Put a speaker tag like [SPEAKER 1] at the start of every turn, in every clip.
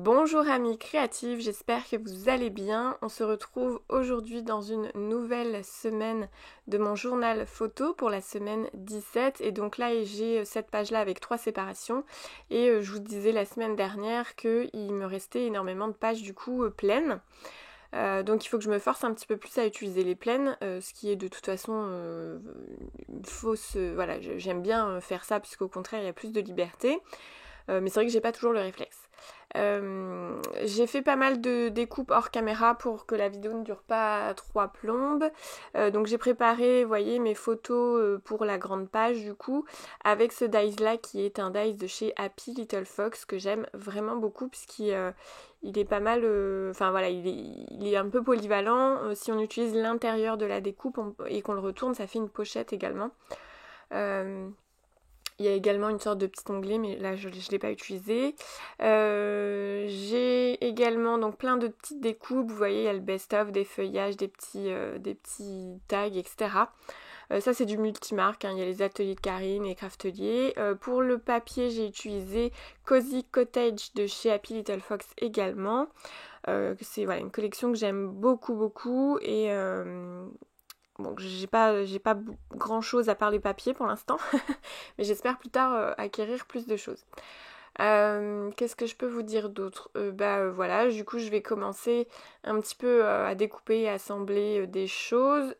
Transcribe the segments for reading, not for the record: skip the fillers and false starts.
[SPEAKER 1] Bonjour amis créatifs, j'espère que vous allez bien. On se retrouve aujourd'hui dans une nouvelle semaine de mon journal photo pour la semaine 17. Et donc là j'ai cette page-là avec 3 séparations. Et je vous disais la semaine dernière qu'il me restait énormément de pages du coup pleines. Donc il faut que je me force un petit peu plus à utiliser les pleines, ce qui est de toute façon une fausse... voilà, j'aime bien faire ça puisqu'au contraire il y a plus de liberté. Mais c'est vrai que j'ai pas toujours le réflexe. J'ai fait pas mal de découpes hors caméra pour que la vidéo ne dure pas 3 plombes. Donc j'ai préparé, vous voyez, mes photos pour la grande page du coup, avec ce dies là qui est un dies de chez Happy Little Fox que j'aime vraiment beaucoup puisqu'il il est pas mal, enfin voilà, il est un peu polyvalent. Si on utilise l'intérieur de la découpe et qu'on le retourne, ça fait une pochette également. Il y a également une sorte de petit onglet, mais là je ne l'ai pas utilisé. J'ai également donc plein de petites découpes. Vous voyez, il y a le best-of, des feuillages, des petits tags, etc. Ça c'est du multimarque, hein. Il y a les ateliers de Karine et Craftelier. Pour le papier, j'ai utilisé Cozy Cottage de chez Happy Little Fox également. C'est voilà, une collection que j'aime beaucoup beaucoup et bon, j'ai pas grand chose à part les papiers pour l'instant, mais j'espère plus tard acquérir plus de choses. Qu'est-ce que je peux vous dire d'autre? Voilà, du coup je vais commencer un petit peu à découper et assembler des choses.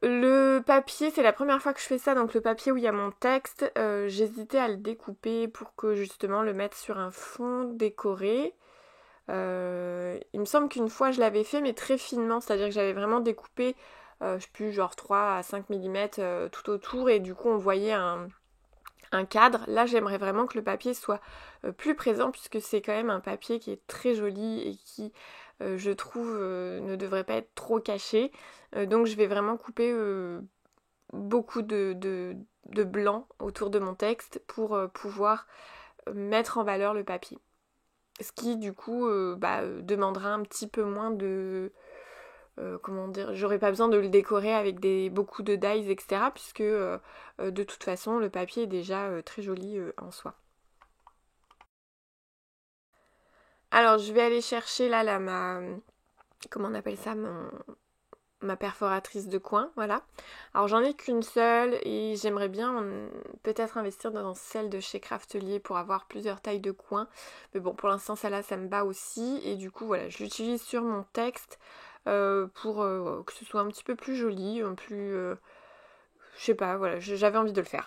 [SPEAKER 1] Le papier, c'est la première fois que je fais ça, donc le papier où il y a mon texte, j'hésitais à le découper pour que justement le mettre sur un fond décoré. Il me semble qu'une fois je l'avais fait mais très finement, c'est-à-dire que j'avais vraiment découpé, je sais plus, genre 3 à 5 mm tout autour et du coup on voyait un cadre. Là j'aimerais vraiment que le papier soit plus présent puisque c'est quand même un papier qui est très joli et qui je trouve ne devrait pas être trop caché. Donc je vais vraiment couper beaucoup de blanc autour de mon texte pour pouvoir mettre en valeur le papier. Ce qui du coup demandera un petit peu moins de... comment dire, j'aurais pas besoin de le décorer avec beaucoup de dies, etc. Puisque de toute façon le papier est déjà très joli en soi. Alors je vais aller chercher là ma... comment on appelle ça, ma perforatrice de coin, voilà. Alors j'en ai qu'une seule et j'aimerais bien peut-être investir dans celle de chez Craftelier pour avoir plusieurs tailles de coin. Mais bon, pour l'instant celle-là ça me bat aussi et du coup voilà, je l'utilise sur mon texte pour que ce soit un petit peu plus joli, je sais pas, voilà, j'avais envie de le faire.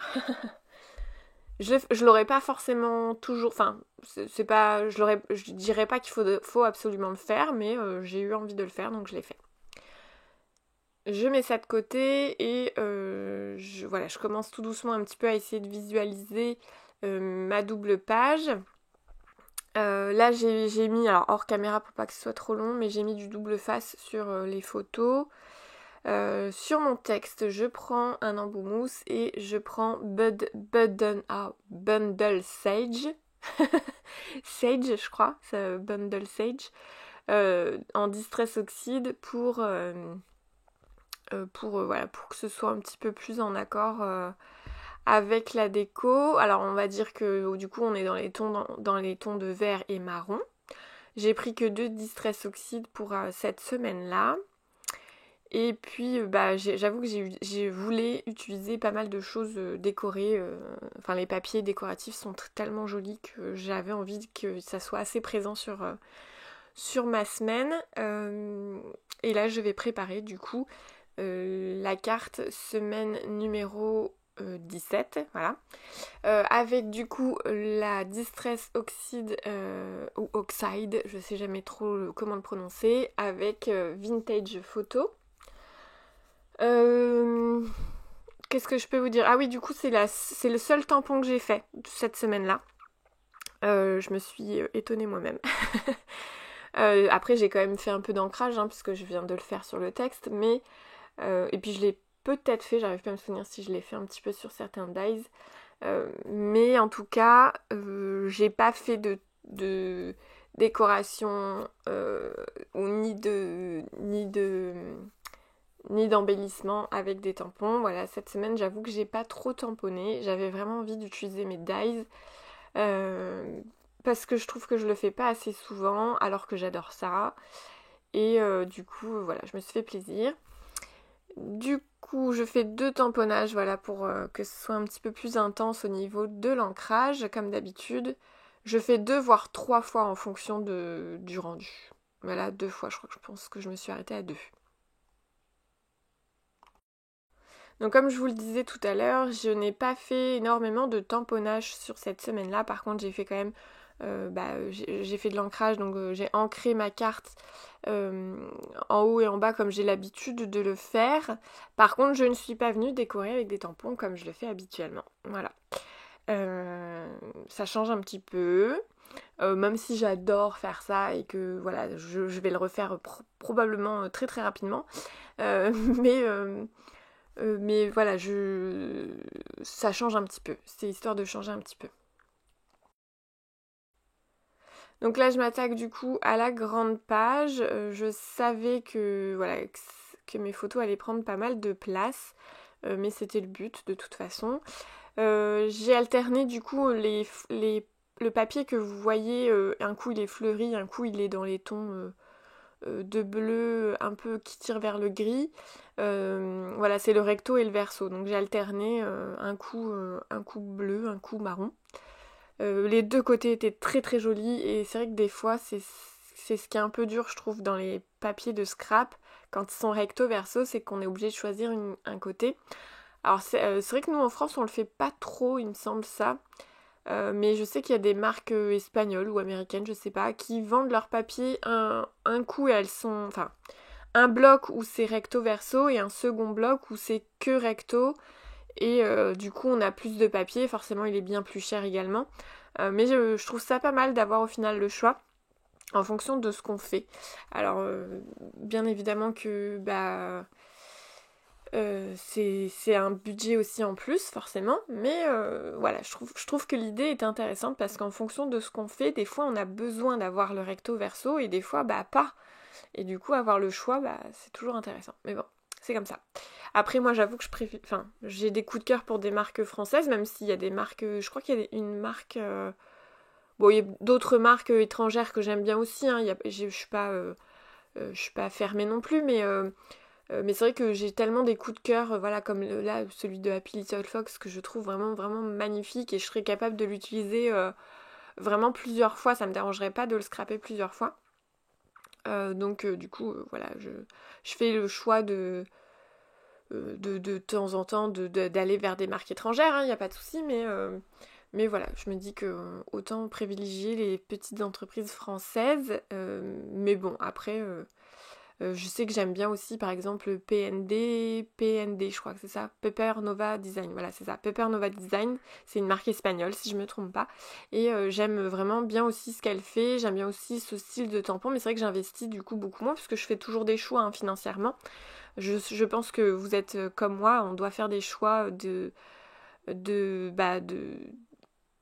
[SPEAKER 1] Je l'aurais pas forcément toujours, enfin, c'est pas, je dirais pas qu'il faut absolument le faire, mais j'ai eu envie de le faire donc je l'ai fait. Je mets ça de côté et voilà, je commence tout doucement un petit peu à essayer de visualiser ma double page. Là j'ai mis, alors hors caméra pour pas que ce soit trop long, mais j'ai mis du double face sur les photos. Sur mon texte, je prends un embout mousse et je prends Bundle Sage. Sage, je crois, Bundle Sage. En distress oxyde voilà, pour que ce soit un petit peu plus en accord avec la déco. Alors on va dire que du coup on est dans les tons de vert et marron. J'ai pris que 2 distress oxyde pour cette semaine-là. Et puis j'avoue que j'ai voulu utiliser pas mal de choses décorées. Enfin les papiers décoratifs sont tellement jolis que j'avais envie que ça soit assez présent sur ma semaine. Et là je vais préparer du coup la carte semaine numéro 17, voilà. Avec du coup la Distress Oxide ou Oxide, je sais jamais trop comment le prononcer, avec Vintage Photo. Qu'est-ce que je peux vous dire? Ah oui, du coup c'est le seul tampon que j'ai fait cette semaine-là. Je me suis étonnée moi-même. Après j'ai quand même fait un peu d'ancrage hein, puisque je viens de le faire sur le texte, mais et puis je l'ai peut-être fait, j'arrive pas à me souvenir si je l'ai fait un petit peu sur certains dies. Mais en tout cas, j'ai pas fait de décoration ou ni d'embellissement avec des tampons. Voilà, cette semaine j'avoue que j'ai pas trop tamponné. J'avais vraiment envie d'utiliser mes dies. parce que je trouve que je le fais pas assez souvent, alors que j'adore ça. Et du coup, voilà, je me suis fait plaisir. Du coup, je fais 2 tamponnages, voilà, pour que ce soit un petit peu plus intense au niveau de l'ancrage, comme d'habitude. Je fais 2 voire 3 fois en fonction du rendu. Voilà, 2 fois, je pense que je me suis arrêtée à 2. Donc comme je vous le disais tout à l'heure, je n'ai pas fait énormément de tamponnage sur cette semaine-là. Par contre, j'ai fait quand même... j'ai fait de l'ancrage, donc j'ai ancré ma carte en haut et en bas comme j'ai l'habitude de le faire. Par contre, je ne suis pas venue décorer avec des tampons comme je le fais habituellement. Voilà. Ça change un petit peu. Même si j'adore faire ça et que voilà, je vais le refaire probablement très très rapidement. Euh, mais, euh, mais voilà, ça change un petit peu. C'est histoire de changer un petit peu. Donc là, je m'attaque du coup à la grande page. Je savais que, voilà, que mes photos allaient prendre pas mal de place, mais c'était le but de toute façon. J'ai alterné du coup le papier que vous voyez, un coup il est fleuri, un coup il est dans les tons de bleu un peu qui tire vers le gris. Voilà, c'est le recto et le verso. Donc j'ai alterné un coup bleu, un coup marron. Les deux côtés étaient très très jolis et c'est vrai que des fois c'est ce qui est un peu dur je trouve dans les papiers de scrap quand ils sont recto verso, c'est qu'on est obligé de choisir un côté. Alors c'est vrai que nous en France on le fait pas trop il me semble ça. Mais je sais qu'il y a des marques espagnoles ou américaines, je sais pas, qui vendent leurs papiers un coup et elles sont... Enfin, un bloc où c'est recto verso et un second bloc où c'est que recto. Et du coup on a plus de papier, forcément il est bien plus cher également. Mais je trouve ça pas mal d'avoir au final le choix en fonction de ce qu'on fait. Alors bien évidemment que c'est un budget aussi en plus forcément, mais voilà, je trouve que l'idée est intéressante parce qu'en fonction de ce qu'on fait, des fois on a besoin d'avoir le recto verso et des fois pas. Et du coup avoir le choix, c'est toujours intéressant. Mais bon, c'est comme ça. Après moi j'avoue que enfin, j'ai des coups de cœur pour des marques françaises, même s'il y a des marques, je crois qu'il y a une marque, bon il y a d'autres marques étrangères que j'aime bien aussi, hein. Je suis pas fermée non plus, mais c'est vrai que j'ai tellement des coups de cœur, voilà, comme là, celui de Happy Little Fox, que je trouve vraiment, vraiment magnifique et je serais capable de l'utiliser vraiment plusieurs fois. Ça me dérangerait pas de le scraper plusieurs fois. Donc, du coup, voilà, je fais le choix de temps en temps d'aller vers des marques étrangères, il n'y a pas de souci, mais voilà, je me dis que autant privilégier les petites entreprises françaises, mais bon, après, je sais que j'aime bien aussi par exemple PND, je crois que c'est ça, Pepper Nova Design, voilà c'est ça, Pepper Nova Design, c'est une marque espagnole si je me trompe pas, et j'aime vraiment bien aussi ce qu'elle fait, j'aime bien aussi ce style de tampon, mais c'est vrai que j'investis du coup beaucoup moins puisque je fais toujours des choix financièrement. Je pense que vous êtes comme moi, on doit faire des choix de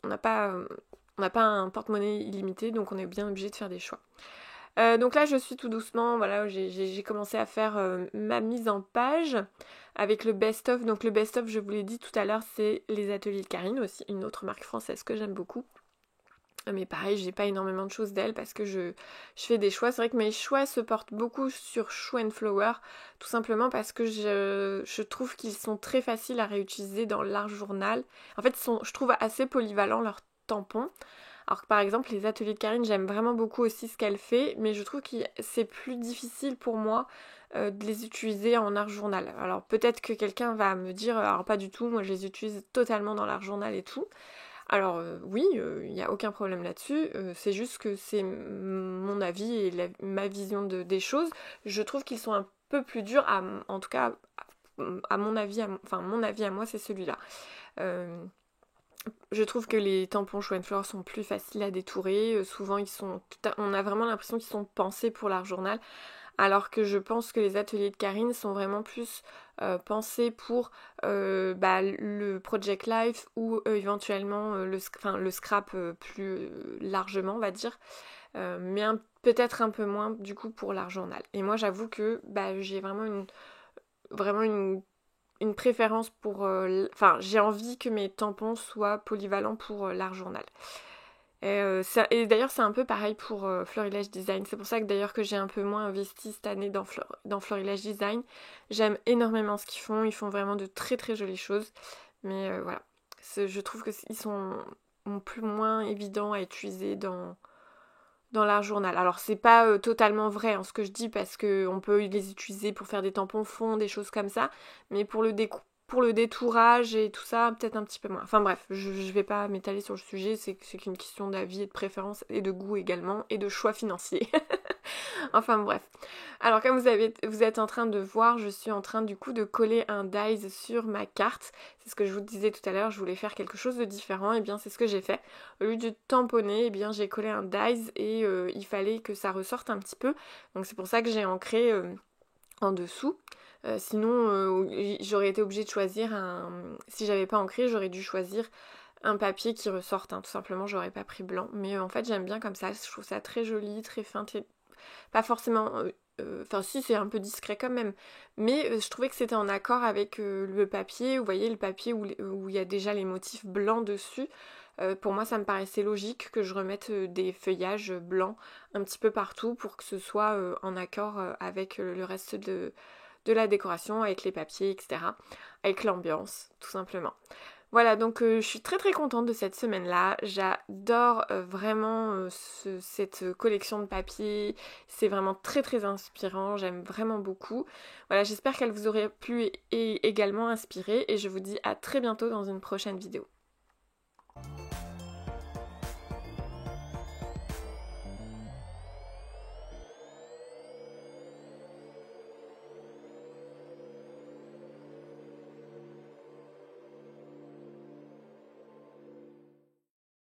[SPEAKER 1] on n'a pas, on n'a pas un porte-monnaie illimité, donc on est bien obligé de faire des choix. Donc là, je suis tout doucement, voilà, j'ai commencé à faire ma mise en page avec le best-of. Donc le best-of, je vous l'ai dit tout à l'heure, c'est les ateliers de Karine, aussi une autre marque française que j'aime beaucoup. Mais pareil, j'ai pas énormément de choses d'elle parce que je fais des choix. C'est vrai que mes choix se portent beaucoup sur Shoe and Flower, tout simplement parce que je trouve qu'ils sont très faciles à réutiliser dans l'art journal. En fait, je trouve assez polyvalents leurs tampons. Alors que par exemple, les ateliers de Karine, j'aime vraiment beaucoup aussi ce qu'elle fait, mais je trouve que c'est plus difficile pour moi de les utiliser en art journal. Alors peut-être que quelqu'un va me dire, alors pas du tout, moi je les utilise totalement dans l'art journal et tout. Alors oui, il n'y a aucun problème là-dessus, c'est juste que c'est mon avis et ma vision des choses. Je trouve qu'ils sont un peu plus durs, en tout cas à mon avis, enfin mon avis à moi c'est celui-là. Je trouve que les tampons Show and Flower sont plus faciles à détourer. Souvent, on a vraiment l'impression qu'ils sont pensés pour l'art journal. Alors que je pense que les ateliers de Karine sont vraiment plus pensés pour le Project Life ou éventuellement le scrap plus largement, on va dire. Mais peut-être un peu moins du coup pour l'art journal. Et moi, j'avoue que j'ai vraiment une préférence pour... Enfin, j'ai envie que mes tampons soient polyvalents pour l'art journal. Et d'ailleurs c'est un peu pareil pour Florilège Design. C'est pour ça que d'ailleurs que j'ai un peu moins investi cette année dans Florilège Design. J'aime énormément ce qu'ils font. Ils font vraiment de très très jolies choses. Mais voilà. Je trouve qu'ils sont plus moins évidents à utiliser dans l'art journal. Alors c'est pas totalement vrai ce que je dis parce qu'on peut les utiliser pour faire des tampons fonds, des choses comme ça, mais pour le détourage et tout ça, peut-être un petit peu moins. Enfin bref, je vais pas m'étaler sur le sujet, c'est qu'une question d'avis et de préférence et de goût également et de choix financiers. Enfin bref. Alors comme vous êtes en train de voir, je suis en train du coup de coller un dies sur ma carte. C'est ce que je vous disais tout à l'heure, je voulais faire quelque chose de différent, et bien c'est ce que j'ai fait. Au lieu de tamponner, et bien j'ai collé un dies et il fallait que ça ressorte un petit peu. Donc c'est pour ça que j'ai ancré en dessous. Sinon, j'aurais été obligée de choisir si j'avais pas ancré, j'aurais dû choisir un papier qui ressorte, tout simplement, j'aurais pas pris blanc. Mais en fait, j'aime bien comme ça, je trouve ça très joli, très fin, pas forcément... Enfin si, c'est un peu discret quand même. Mais je trouvais que c'était en accord avec le papier. Vous voyez, le papier où il y a déjà les motifs blancs dessus. Pour moi, ça me paraissait logique que je remette des feuillages blancs un petit peu partout pour que ce soit en accord avec le reste de la décoration, avec les papiers, etc. Avec l'ambiance, tout simplement. Voilà, donc je suis très très contente de cette semaine-là. J'adore vraiment cette collection de papiers. C'est vraiment très très inspirant. J'aime vraiment beaucoup. Voilà, j'espère qu'elle vous aurait plu et également inspiré. Et je vous dis à très bientôt dans une prochaine vidéo.